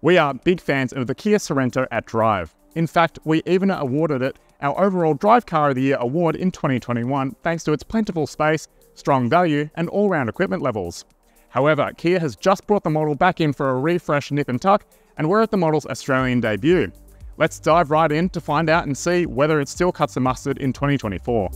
We are big fans of the Kia Sorento at Drive. In fact, we even awarded it our overall Drive Car of the Year award in 2021 thanks to its plentiful space, strong value, and all-round equipment levels. However, Kia has just brought the model back in for a refresh nip and tuck, and we're at the model's Australian debut. Let's dive right in to find out and see whether it still cuts the mustard in 2024.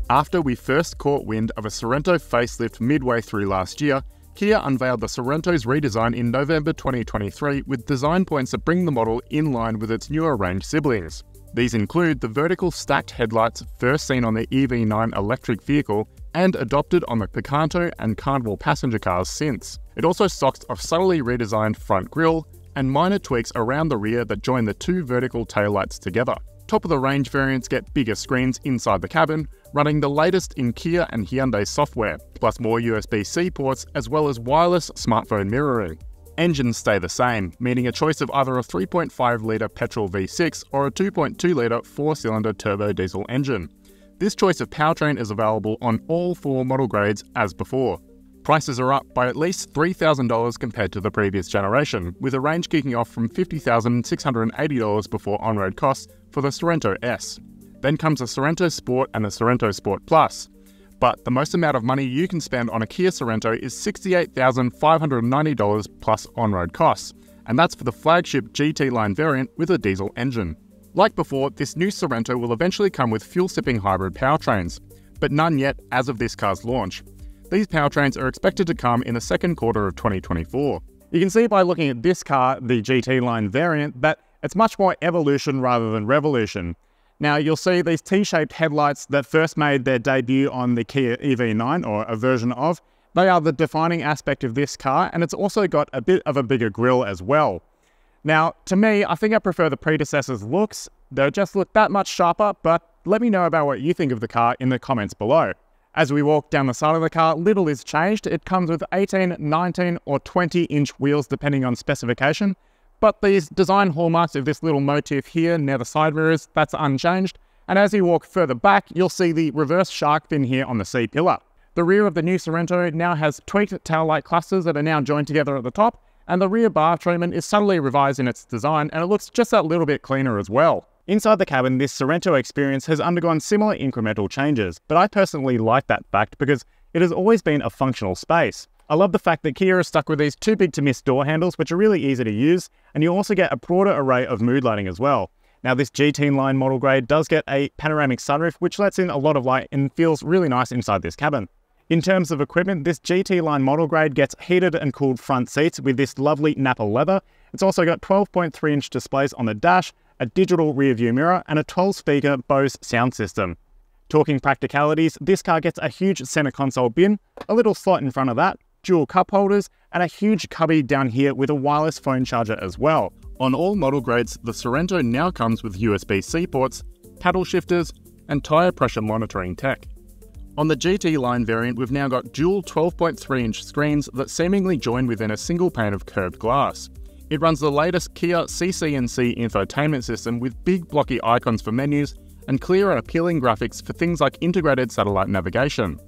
After we first caught wind of a Sorento facelift midway through last year, Kia unveiled the Sorento's redesign in November 2023 with design points that bring the model in line with its newer range siblings. These include the vertical stacked headlights first seen on the EV9 electric vehicle and adopted on the Picanto and Carnival passenger cars since. It also stocks a subtly redesigned front grille and minor tweaks around the rear that join the two vertical taillights together. Top-of-the-range variants get bigger screens inside the cabin, running the latest in Kia and Hyundai software, plus more USB-C ports as well as wireless smartphone mirroring. Engines stay the same, meaning a choice of either a 3.5-litre petrol V6 or a 2.2-litre 4-cylinder turbo diesel engine. This choice of powertrain is available on all 4 model grades as before. Prices are up by at least $3,000 compared to the previous generation, with a range kicking off from $50,680 before on-road costs for the Sorento S. Then comes the Sorento Sport and the Sorento Sport Plus. But the most amount of money you can spend on a Kia Sorento is $68,590 plus on-road costs, and that's for the flagship GT line variant with a diesel engine. Like before, this new Sorento will eventually come with fuel-sipping hybrid powertrains, but none yet as of this car's launch. These powertrains are expected to come in the second quarter of 2024. You can see by looking at this car, the GT line variant, that it's much more evolution rather than revolution. Now you'll see these T-shaped headlights that first made their debut on the Kia EV9, or a version of. They are the defining aspect of this car, and it's also got a bit of a bigger grille as well. Now, to me, I think I prefer the predecessor's looks. They just look that much sharper, but let me know about what you think of the car in the comments below. As we walk down the side of the car, little is changed. It comes with 18, 19 or 20-inch wheels depending on specification, but these design hallmarks of this little motif here near the side mirrors, that's unchanged. And as you walk further back, you'll see the reverse shark fin here on the C-pillar. The rear of the new Sorento now has tweaked tail light clusters that are now joined together at the top, and the rear bar treatment is subtly revised in its design, and it looks just that little bit cleaner as well. Inside the cabin, this Sorento experience has undergone similar incremental changes, but I personally like that fact because it has always been a functional space. I love the fact that Kia is stuck with these too big to miss door handles, which are really easy to use, and you also get a broader array of mood lighting as well. Now this GT line model grade does get a panoramic sunroof, which lets in a lot of light and feels really nice inside this cabin. In terms of equipment, this GT line model grade gets heated and cooled front seats with this lovely Napa leather. It's also got 12.3-inch displays on the dash, a digital rear view mirror, and a 12-speaker Bose sound system. Talking practicalities, this car gets a huge center console bin, a little slot in front of that, dual cup holders, and a huge cubby down here with a wireless phone charger as well. On all model grades, the Sorento now comes with USB-C ports, paddle shifters, and tyre pressure monitoring tech. On the GT line variant, we've now got dual 12.3-inch screens that seemingly join within a single pane of curved glass. It runs the latest Kia CC&C infotainment system with big blocky icons for menus and clear and appealing graphics for things like integrated satellite navigation.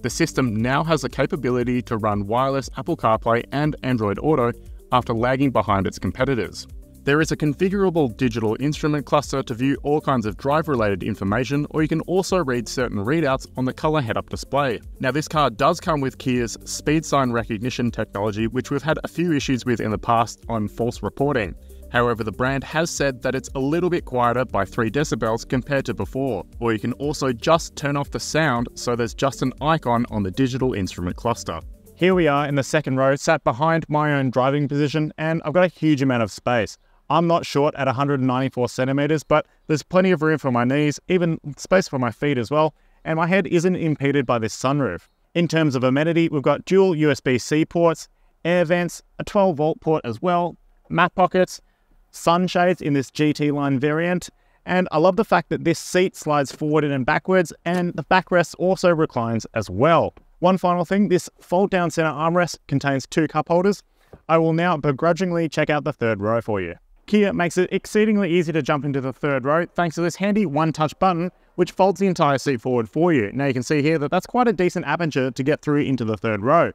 The system now has the capability to run wireless Apple CarPlay and Android Auto after lagging behind its competitors. There is a configurable digital instrument cluster to view all kinds of drive-related information, or you can also read certain readouts on the colour head-up display. Now this car does come with Kia's speed sign recognition technology, which we've had a few issues with in the past on false reporting. However, the brand has said that it's a little bit quieter by 3 decibels compared to before, or you can also just turn off the sound so there's just an icon on the digital instrument cluster. Here we are in the second row, sat behind my own driving position, and I've got a huge amount of space. I'm not short at 194 centimeters, but there's plenty of room for my knees, even space for my feet as well, and my head isn't impeded by this sunroof. In terms of amenity, we've got dual USB-C ports, air vents, a 12-volt port as well, mat pockets, sunshades in this GT line variant, and I love the fact that this seat slides forward and backwards, and the backrest also reclines as well. One final thing, this fold-down center armrest contains 2 cup holders. I will now begrudgingly check out the third row for you. Kia makes it exceedingly easy to jump into the third row thanks to this handy one-touch button which folds the entire seat forward for you. Now you can see here that that's quite a decent aperture to get through into the third row.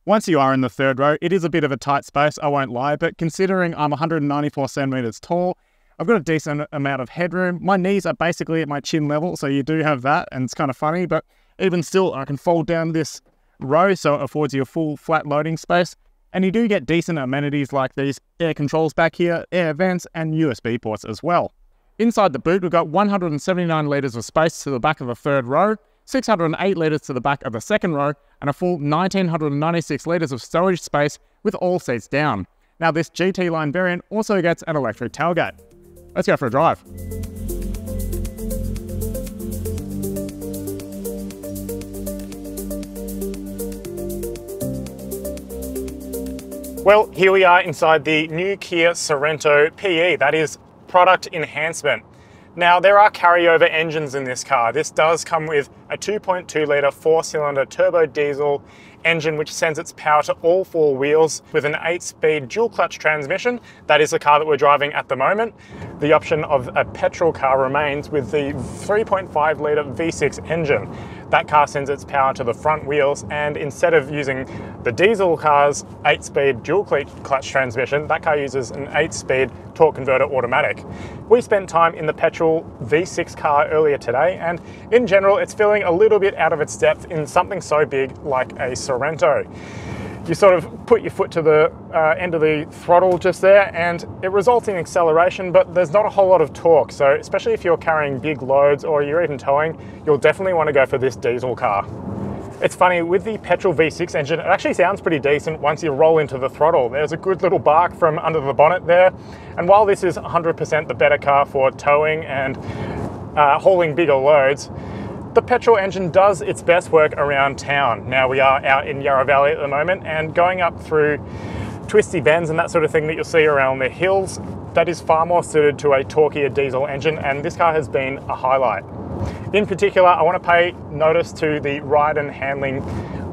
Once you are in the third row, it is a bit of a tight space, I won't lie, but considering I'm 194 centimeters tall, I've got a decent amount of headroom. My knees are basically at my chin level, so you do have that, and it's kind of funny, but even still, I can fold down this row, so it affords you a full flat loading space. And you do get decent amenities like these air controls back here, air vents, and USB ports as well. Inside the boot, we've got 179 litres of space to the back of the third row, 608 litres to the back of the second row, and a full 1996 litres of storage space with all seats down. Now this GT line variant also gets an electric tailgate. Let's go for a drive. Well, here we are inside the new Kia Sorento PE, that is product enhancement. Now, there are carryover engines in this car. This does come with a 2.2 litre 4-cylinder turbo diesel engine which sends its power to all four wheels with an 8-speed dual clutch transmission. That is the car that we're driving at the moment. The option of a petrol car remains with the 3.5 litre V6 engine. That car sends its power to the front wheels, and instead of using the diesel car's 8-speed dual clutch transmission, that car uses an 8-speed torque converter automatic. We spent time in the petrol V6 car earlier today, and in general it's feeling a little bit out of its depth in something so big like a Sorento. You sort of put your foot to the end of the throttle just there, and it results in acceleration, but there's not a whole lot of torque. So especially if you're carrying big loads or you're even towing, you'll definitely want to go for this diesel car. It's funny, with the petrol V6 engine, it actually sounds pretty decent once you roll into the throttle. There's a good little bark from under the bonnet there. And while this is 100% the better car for towing and hauling bigger loads, the petrol engine does its best work around town. Now, we are out in Yarra Valley at the moment, and going up through twisty bends and that sort of thing that you'll see around the hills, that is far more suited to a torquier diesel engine, and this car has been a highlight. In particular, I want to pay notice to the ride and handling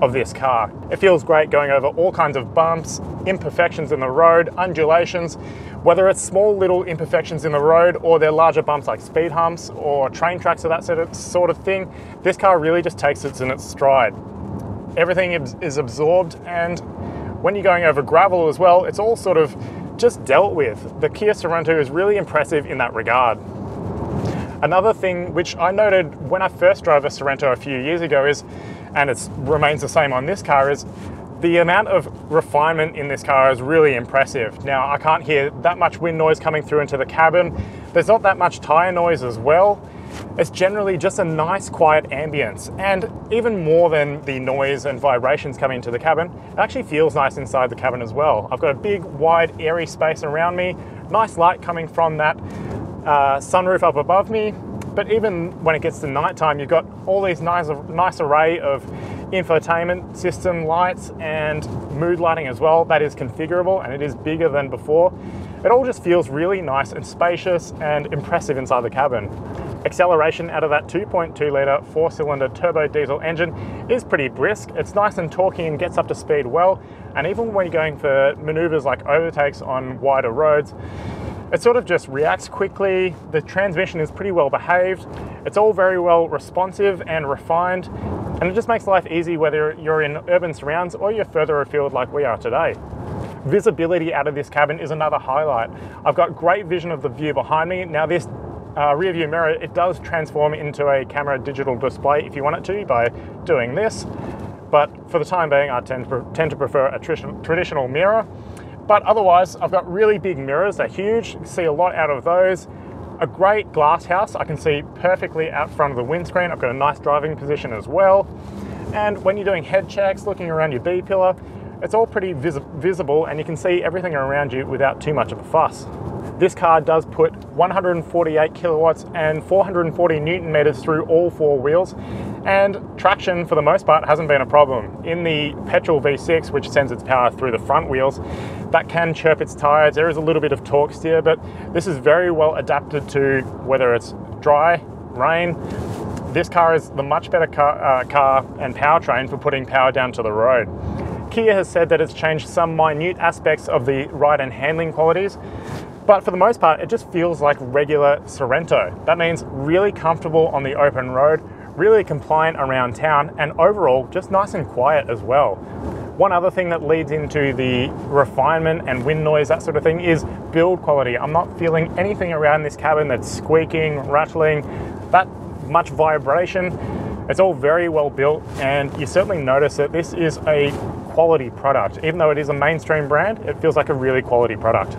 of this car. It feels great going over all kinds of bumps, imperfections in the road, undulations, whether it's small little imperfections in the road or they're larger bumps like speed humps or train tracks or that sort of thing. This car really just takes it in its stride. Everything is absorbed, and when you're going over gravel as well, it's all sort of just dealt with. The Kia Sorento is really impressive in that regard. Another thing which I noted when I first drove a Sorento a few years ago is, and it remains the same on this car, is the amount of refinement in this car is really impressive. Now, I can't hear that much wind noise coming through into the cabin. There's not that much tyre noise as well. It's generally just a nice quiet ambience, and even more than the noise and vibrations coming into the cabin, it actually feels nice inside the cabin as well. I've got a big, wide, airy space around me, nice light coming from that sunroof up above me, but even when it gets to nighttime, you've got all these nice array of infotainment system lights and mood lighting as well. That is configurable, and it is bigger than before. It all just feels really nice and spacious and impressive inside the cabin. Acceleration out of that 2.2 litre 4-cylinder turbo diesel engine is pretty brisk. It's nice and torquey and gets up to speed well, and even when you're going for manoeuvres like overtakes on wider roads, it sort of just reacts quickly. The transmission is pretty well behaved. It's all very well responsive and refined, and it just makes life easy whether you're in urban surrounds or you're further afield like we are today. Visibility out of this cabin is another highlight. I've got great vision of the view behind me. Now, this rear view mirror, it does transform into a camera digital display if you want it to by doing this, but for the time being I tend to prefer a traditional mirror. But otherwise, I've got really big mirrors. They're huge. You can see a lot out of those. A great glass house. I can see perfectly out front of the windscreen. I've got a nice driving position as well. And when you're doing head checks, looking around your B-pillar, it's all pretty visible, and you can see everything around you without too much of a fuss. This car does put 148 kilowatts and 440 newton meters through all four wheels, and traction for the most part hasn't been a problem. In the petrol V6, which sends its power through the front wheels, that can chirp its tires. There is a little bit of torque steer, but this is very well adapted to whether it's dry, rain. This car is the much better car and powertrain for putting power down to the road. Kia has said that it's changed some minute aspects of the ride and handling qualities, but for the most part, it just feels like regular Sorento. That means really comfortable on the open road, really compliant around town, and overall, just nice and quiet as well. One other thing that leads into the refinement and wind noise, that sort of thing, is build quality. I'm not feeling anything around this cabin that's squeaking, rattling, that much vibration. It's all very well built, and you certainly notice that this is a quality product. Even though it is a mainstream brand, it feels like a really quality product.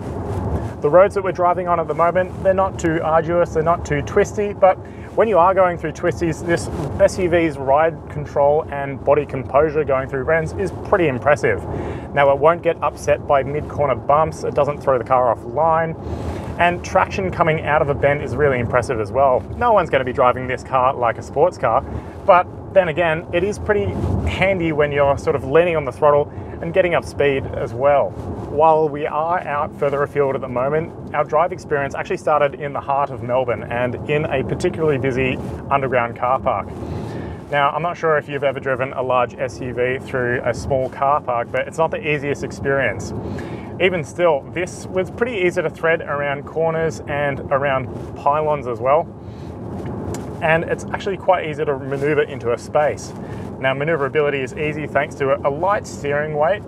The roads that we're driving on at the moment, they're not too arduous, they're not too twisty, but when you are going through twisties, this SUV's ride control and body composure going through bends is pretty impressive. Now, it won't get upset by mid-corner bumps, it doesn't throw the car off line, and traction coming out of a bend is really impressive as well. No one's going to be driving this car like a sports car, but then again, it is pretty handy when you're sort of leaning on the throttle and getting up speed as well. While we are out further afield at the moment, our drive experience actually started in the heart of Melbourne and in a particularly busy underground car park. Now, I'm not sure if you've ever driven a large SUV through a small car park, but it's not the easiest experience. Even still, this was pretty easy to thread around corners and around pylons as well. And it's actually quite easy to maneuver into a space. Now, maneuverability is easy thanks to a light steering weight,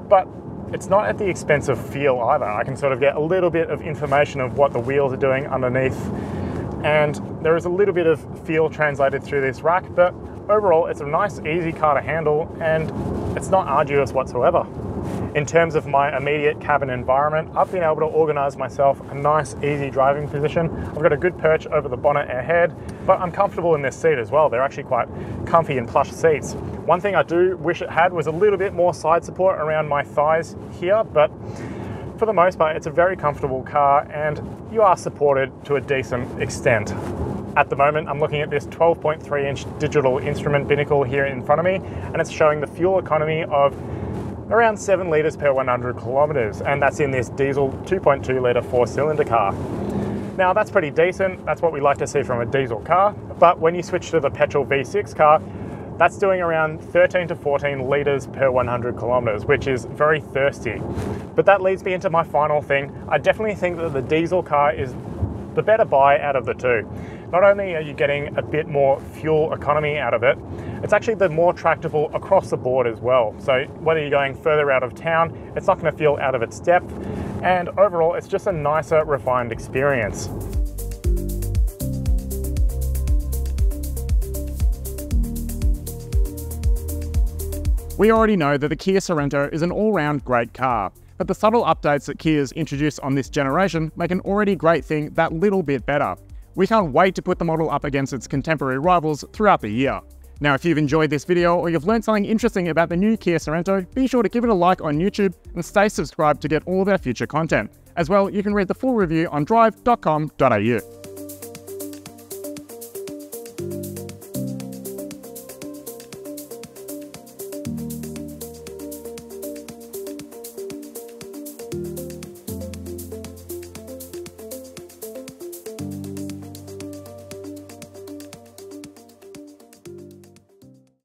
but it's not at the expense of feel either. I can sort of get a little bit of information of what the wheels are doing underneath, and there is a little bit of feel translated through this rack, but overall it's a nice, easy car to handle, and it's not arduous whatsoever. In terms of my immediate cabin environment, I've been able to organise myself a nice, easy driving position. I've got a good perch over the bonnet ahead, but I'm comfortable in this seat as well. They're actually quite comfy and plush seats. One thing I do wish it had was a little bit more side support around my thighs here, but for the most part, it's a very comfortable car and you are supported to a decent extent. At the moment, I'm looking at this 12.3-inch digital instrument binnacle here in front of me, and it's showing the fuel economy of around 7 litres per 100 kilometres, and that's in this diesel 2.2 litre 4-cylinder car. Now, that's pretty decent. That's what we like to see from a diesel car, but when you switch to the petrol V6 car, that's doing around 13 to 14 litres per 100 kilometres, which is very thirsty. But that leads me into my final thing. I definitely think that the diesel car is the better buy out of the two. Not only are you getting a bit more fuel economy out of it, it's actually the more tractable across the board as well. So whether you're going further out of town, it's not going to feel out of its depth, and overall it's just a nicer, refined experience. We already know that the Kia Sorento is an all-round great car, but the subtle updates that Kia's introduced on this generation make an already great thing that little bit better. We can't wait to put the model up against its contemporary rivals throughout the year. Now, if you've enjoyed this video or you've learned something interesting about the new Kia Sorento, be sure to give it a like on YouTube and stay subscribed to get all of our future content. As well, you can read the full review on Drive.com.au.